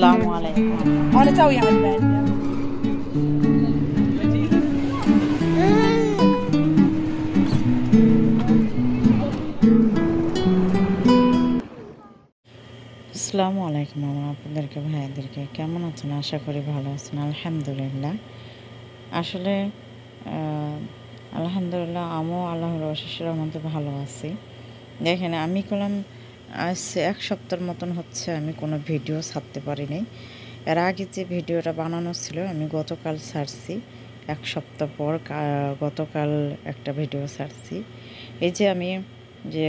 السلام عليكم. أنا توي على البال. আসসালামু আলাইকুম। আমার আপনাদেরকে ভাইয়াদেরকে কেমন আছেন? আশা করি ভালো আছেন। আলহামদুলিল্লাহ। আসলে আলহামদুলিল্লাহ আমিও আল্লাহর অশেষ রহমতে ভালো আছি। দেখেন আমি কলম আজ 1 সপ্তাহের মতন হচ্ছে আমি কোনো ভিডিও ছাড়তে পারিনি। এর আগে যে ভিডিওটা বানানো ছিল আমি গতকাল ছাড়ছি। 1 সপ্তাহ পর গতকাল একটা ভিডিও ছাড়ছি। এই যে আমি যে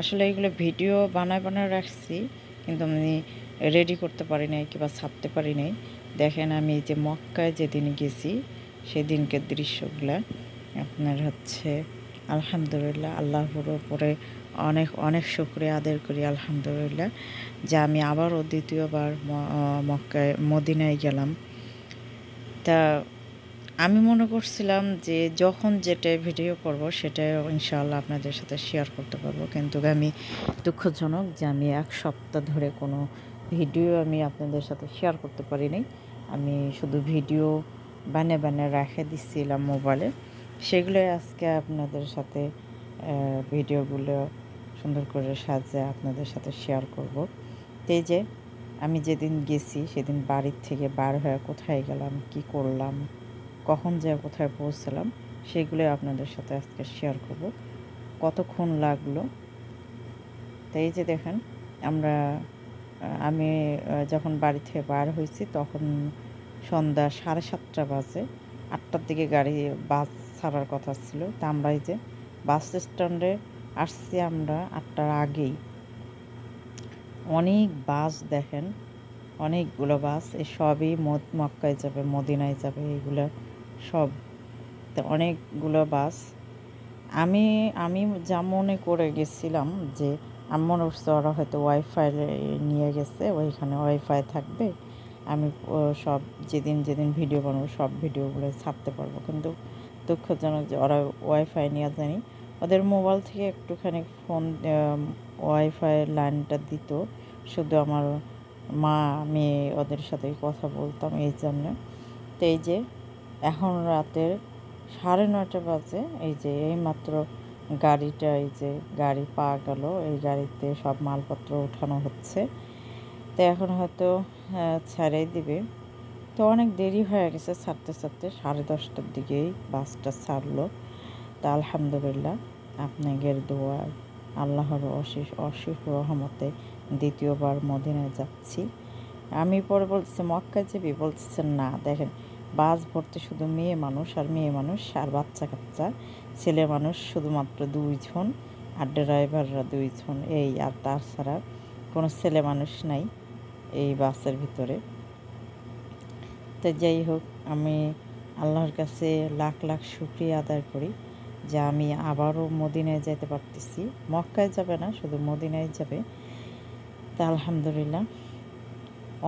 আসলে এগুলো ভিডিও বানায় রাখছি, কিন্তু আমি রেডি করতে পারি নাই কিংবা ছাড়তে পারি নাই। দেখেন আমি এই যে মক্কায় যেদিন গেছি সেদিনকের দৃশ্যগুলা আপনার হচ্ছে আলহামদুলিল্লাহ আল্লাহর উপরে অনেক অনেক শুকরিয়া আদায় করি আলহামদুলিল্লাহ যে আমি আবারও দ্বিতীয়বার মক্কায় মদিনায় গেলাম। তা আমি মনে করছিলাম যে যখন যেটা ভিডিও করব সেটা ইনশাআল্লাহ আপনাদের সাথে শেয়ার করতে পারবো, কিন্তু আমি দুঃখজনক যে আমি 1 সপ্তাহ ধরে কোনো ভিডিও আমি আপনাদের সাথে শেয়ার করতে পারিনি। আমি শুধু ভিডিও বানিয়ে রেখে দিচ্ছিলাম মোবাইলে, সেগুলোই আজকে আপনাদের সাথে ভিডিওগুলো সুন্দর করে সাজিয়ে আপনাদের সাথে শেয়ার করব। তো এই যে আমি যেদিন গেছি সেদিন বাড়ির থেকে বার হয়ে কোথায় গেলাম, কি করলাম, কখন যেয়ে কোথায় পৌঁছলাম সেগুলো আপনাদের সাথে আজকে শেয়ার করব। কতক্ষণ লাগলো। তো এই যে দেখেন আমি যখন বাড়ি থেকে বার হয়েছি তখন সন্ধ্যা 7:30 বাজে। 8টার দিকে বাস ছাড়ার কথা ছিল। তা আমরা এই যে বাস স্ট্যান্ডে আসছি আমরা 8টার আগেই। অনেক বাস দেখেন, অনেকগুলো বাস, এই সবই মক্কায় যাবে, মদিনায় যাবে, এইগুলো সব অনেকগুলো বাস। আমি আমি যা মনে করে গেছিলাম যে আমি মনে করছি ওরা হয়তো ওয়াইফাই নিয়ে গেছে, ওইখানে ওয়াইফাই থাকবে, আমি সব যেদিন ভিডিও বানাবো সব ভিডিওগুলো ছাড়তে পারবো। কিন্তু দুঃখজনক যে ওরা ওয়াইফাই নিয়ে যায়নি। ওদের মোবাইল থেকে একটুখানি ফোন ওয়াইফাই লাইনটা দিত, শুধু আমার মা মেয়ে ওদের সাথে কথা বলতাম এই জন্য। তো এই যে এখন রাতের 9:30 বাজে। এই যে এইমাত্র গাড়িটা, এই যে গাড়ি পাওয়া গেল, এই গাড়িতে সব মালপত্র ওঠানো হচ্ছে। তো এখন হয়তো ছেড়েই দিবে। তো অনেক দেরি হয়ে গেছে ছাড়তে 10:30টার দিকেই বাসটা ছাড়লো। তা আলহামদুলিল্লাহ আপনাদের দোয়ায় আল্লাহর অশেষ রহমতে দ্বিতীয়বার মদিনায় যাচ্ছি। আমি পরে বলতেছি মক্কায় যাবি, বলতেছেন না। দেখেন বাস ভর্তি শুধু মেয়ে মানুষ আর বাচ্চা কাচ্চা, ছেলে মানুষ শুধুমাত্র 2 জন, আর ড্রাইভাররা 2 জন, এই আর তাছাড়া কোনো ছেলে মানুষ নাই এই বাসের ভিতরে। তো যাই হোক, আমি আল্লাহর কাছে লাখ লাখ শুকরিয়া আদায় করি যে আমি আবারও মদিনায় যেতে পারতেছি। মক্কায় যাবে না, শুধু মদিনায় যাবে। তা আলহামদুলিল্লাহ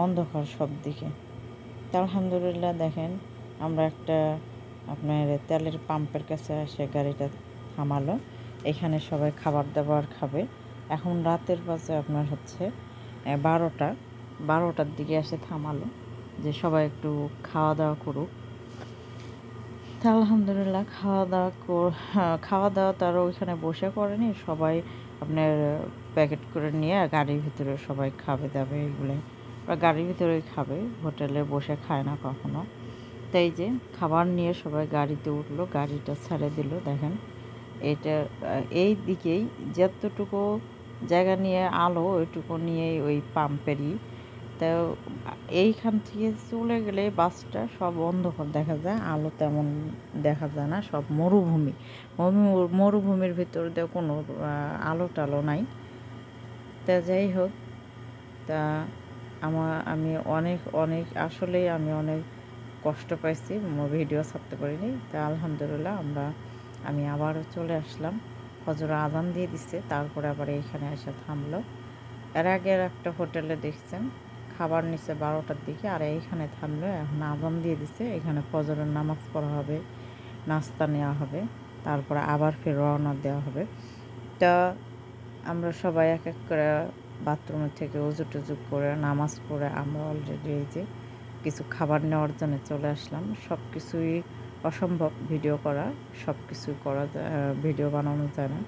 অন্ধকার সব দিকে। তা আলহামদুলিল্লাহ দেখেন আমরা একটা আপনার তেলের পাম্পের কাছে এসে গাড়িটা থামালো। এখানে সবাই খাবার দাবার খাবে। এখন রাতের বাজে আপনার হচ্ছে 12টার দিকে এসে থামালো যে সবাই একটু খাওয়া দাওয়া করুক। তা আলহামদুলিল্লাহ খাওয়া দাওয়া তারা ওইখানে বসে করেনি, সবাই আপনার প্যাকেট করে নিয়ে গাড়ির ভিতরে সবাই খাবে দাবে এগুলো। ওরা গাড়ির ভিতরেই খাবে, হোটেলে বসে খায় না কখনো। তাই যে খাবার নিয়ে সবাই গাড়িতে উঠলো, গাড়িটা ছেড়ে দিল। দেখেন এটা এই দিকেই যতটুকু জায়গা নিয়ে আলো ওইটুকু নিয়েই ওই পাম্পেরই। তো এইখান থেকে চলে গেলে বাসটা সব অন্ধকার দেখা যায়, আলো তেমন দেখা যায় না, সব মরুভূমির ভিতর দিয়ে কোনো আলো টালো নাই। তা যাই হোক, তা আমি অনেক আসলেই আমি অনেক কষ্ট পাইছি, ভিডিও ছাড়তে পারিনি। তা আলহামদুলিল্লাহ আমি আবারও চলে আসলাম। ফজর আজান দিয়ে দিচ্ছে, তারপরে আবার এইখানে এসে থামলো। এর আগের একটা হোটেলে দেখছেন খাবার নিচে 12টার দিকে, আর এইখানে থামলো। এখন আজান দিয়ে দিছে, এখানে ফজরের নামাজ পড়া হবে, নাস্তা নেওয়া হবে, তারপরে আবার ফের রওনা দেওয়া হবে। তা আমরা সবাই এক এক করে বাথরুমের থেকে উজু টুজু করে নামাজ পড়ে আমরা অলরেডি এই যে কিছু খাবার নেওয়ার জন্য চলে আসলাম। সব কিছুই অসম্ভব ভিডিও করা, সব কিছুই করা ভিডিও বানানো যায় না।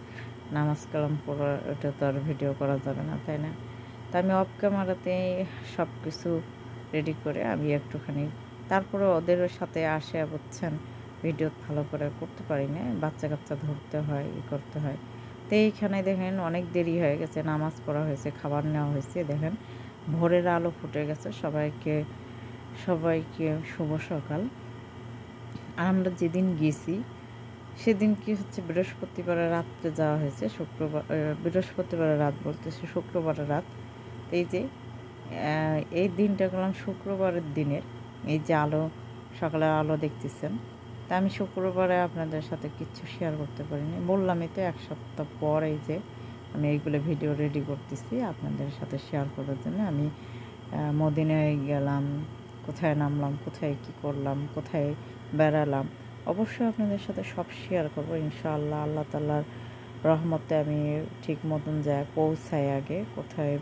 নামাজ কালাম পড়া এটা তো আর ভিডিও করা যাবে না, তাই না? তা আমি অফ ক্যামেরাতেই সব কিছু রেডি করে আমি একটুখানি, তারপরে ওদের সাথে আসে বুঝছেন, ভিডিও ভালো করে করতে পারি না, বাচ্চা কাচ্চা ধরতে হয়, করতে হয়। তো এইখানে দেখেন অনেক দেরি হয়ে গেছে, নামাজ পড়া হয়েছে, খাবার নেওয়া হয়েছে, দেখেন ভোরের আলো ফুটে গেছে। সবাইকে সবাইকে শুভ সকাল। আর আমরা যেদিন গেছি সেদিন কি হচ্ছে, বৃহস্পতিবারের রাত্রে যাওয়া হয়েছে, বৃহস্পতিবারের রাত বলতেছে শুক্রবারের রাত। এই যে এই দিনটা করলাম শুক্রবারের দিনের, এই যে আলো, সকালের আলো দেখতেছেন। তা আমি শুক্রবারে আপনাদের সাথে কিচ্ছু শেয়ার করতে পারিনি, বললামই তো 1 সপ্তাহ পর এই যে আমি এইগুলো ভিডিও রেডি করতেছি আপনাদের সাথে শেয়ার করার জন্য। আমি মদিনায় গেলাম, কোথায় নামলাম, কোথায় কি করলাম, কোথায় বেড়ালাম, অবশ্যই আপনাদের সাথে সব শেয়ার করবো ইনশাআল্লাহ। আল্লাহ তাআলার রহমতে আমি ঠিক মতন যায় পৌঁছাই, আগে কোথায়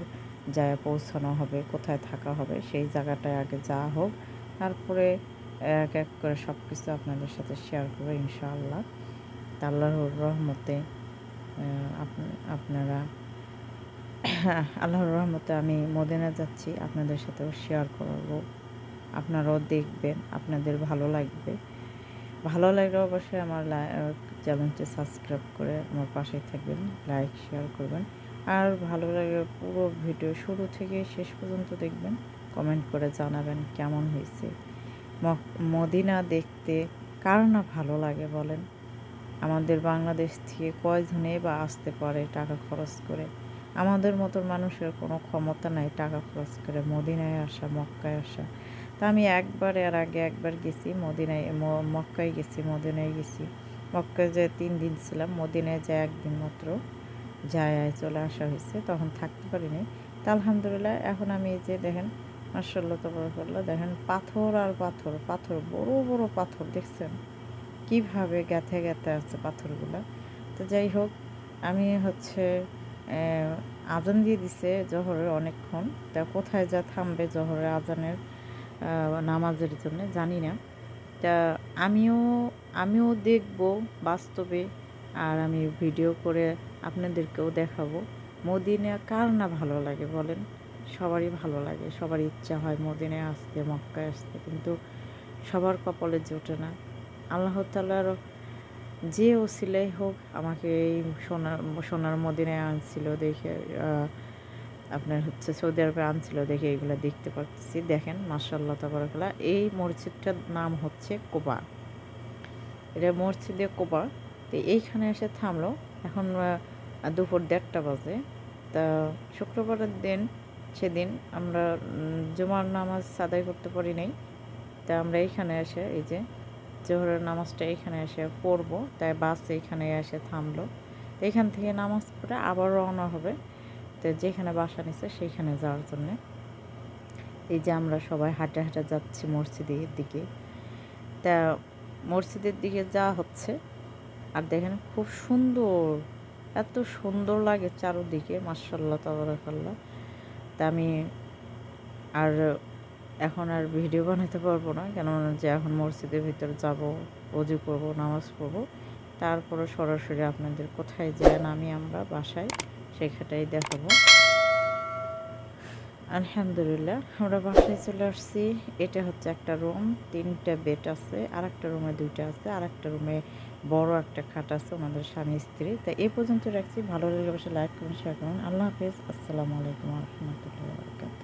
যায় পৌঁছানো হবে, কোথায় থাকা হবে, সেই জায়গাটায় আগে যাওয়া হোক, তারপরে এক এক করে সব কিছু আপনাদের সাথে শেয়ার করবো ইনশাআল্লাহ। আল্লাহর রহমতে আপনারা আল্লাহর রহমতে আমি মদিনা যাচ্ছি, আপনাদের সাথেও শেয়ার করবো, আপনারাও দেখবেন, আপনাদের ভালো লাগবে। ভালো লাগলে অবশ্যই আমার চ্যানেলটি সাবস্ক্রাইব করে আমার পাশেই থাকবেন, লাইক শেয়ার করবেন। আর ভালো লাগলে পুরো ভিডিও শুরু থেকে শেষ পর্যন্ত দেখবেন, কমেন্ট করে জানাবেন কেমন হয়েছে। মদিনা দেখতে কার না ভালো লাগে বলেন? আমাদের বাংলাদেশ থেকে কয়জনে বা আসতে পারে টাকা খরচ করে? আমাদের মতো মানুষের কোনো ক্ষমতা নাই টাকা খরচ করে মদিনায় আসা, মক্কায় আসা। তা আমি এর আগে একবার গেছি মদিনায়, মক্কায় গেছি, মদিনায় গেছি। মক্কায় যে 3 দিন ছিলাম, মদিনায় যে 1 দিন মাত্র যায় চলে আসা হয়েছে, তখন থাকতে পারিনি। তা আলহামদুলিল্লাহ এখন আমি এই যে দেখেন, মাশাআল্লাহ তাবারাকাল্লাহ, দেখেন পাথর আর পাথর, পাথর বড় বড় পাথর দেখছেন কীভাবে গেঁথে গেঁথে আছে পাথরগুলো। তো যাই হোক, আমি হচ্ছে আজান দিয়ে দিছে জহরের অনেকক্ষণ, তা কোথায় যা থামবে জহরের আজানের নামাজের জন্য জানি না। তা আমিও দেখব বাস্তবে, আর আমি ভিডিও করে আপনাদেরকেও দেখাবো। মদিনা কার না ভালো লাগে বলেন? সবারই ভালো লাগে, সবারই ইচ্ছা হয় মদিনায় আসতে, মক্কায় আসতে, কিন্তু সবার কপালে জোটে না। আল্লাহ তাআলার যে ওসিলাই হোক আমাকে এই সোনার মদিনায় আনছিল দেখে, আপনার হচ্ছে সৌদি আরবে আনছিল দেখে এগুলো দেখতে পাচ্ছি। দেখেন মাশাআল্লাহ তাবারাকাল্লাহ, এই মসজিদটার নাম হচ্ছে কোবা, এটা মসজিদে কোবা। তো এইখানে এসে থামলো। এখন দুপুর 1:30 বাজে। তা শুক্রবারের দিন, সেদিন আমরা জুমার নামাজ আদায় করতে পারি নাই। তা আমরা এইখানে এসে এই যে জোহরের নামাজটা এখানে এসে পড়বো, তাই বাস এইখানে এসে থামলো। তো এইখান থেকে নামাজ পড়ে আবার রওনা হবে, তো যেখানে বাসা নিছে সেইখানে যাওয়ার জন্যে। এই যে আমরা সবাই হাঁটে হাঁটে যাচ্ছি মসজিদের দিকে। তা মসজিদের দিকে যাওয়া হচ্ছে, আর দেখেন খুব সুন্দর, এত সুন্দর লাগে চারোদিকে, মাশাআল্লাহ তাবারাকাল্লাহ। তা আমি আর এখন আর ভিডিও বানাতে পারবো না, কেননা যে এখন মসজিদের ভিতর যাব, ওযু করব, নামাজ পড়ব, তারপরে সরাসরি আপনাদের কোথায় যায় নামি আমরা বাসায়, সেখানটাই দেখাবো। আলহামদুলিল্লাহ আমরা বাসায় চলে আসছি। এটা হচ্ছে একটা রুম, 3টা বেড আছে, আর একটা রুমে 2টা আছে, আর একটা রুমে বড় একটা খাট আছে ওনাদের স্বামী স্ত্রী। তাই এই পর্যন্ত রাখছি। ভালো লাগলে অবশ্যই লাইক করুন, শেয়ার করুন। আল্লাহ হাফেজ, আসসালামু আলাইকুম ওয়া রাহমাতুল্লাহি ওয়া বারাকাতুহু।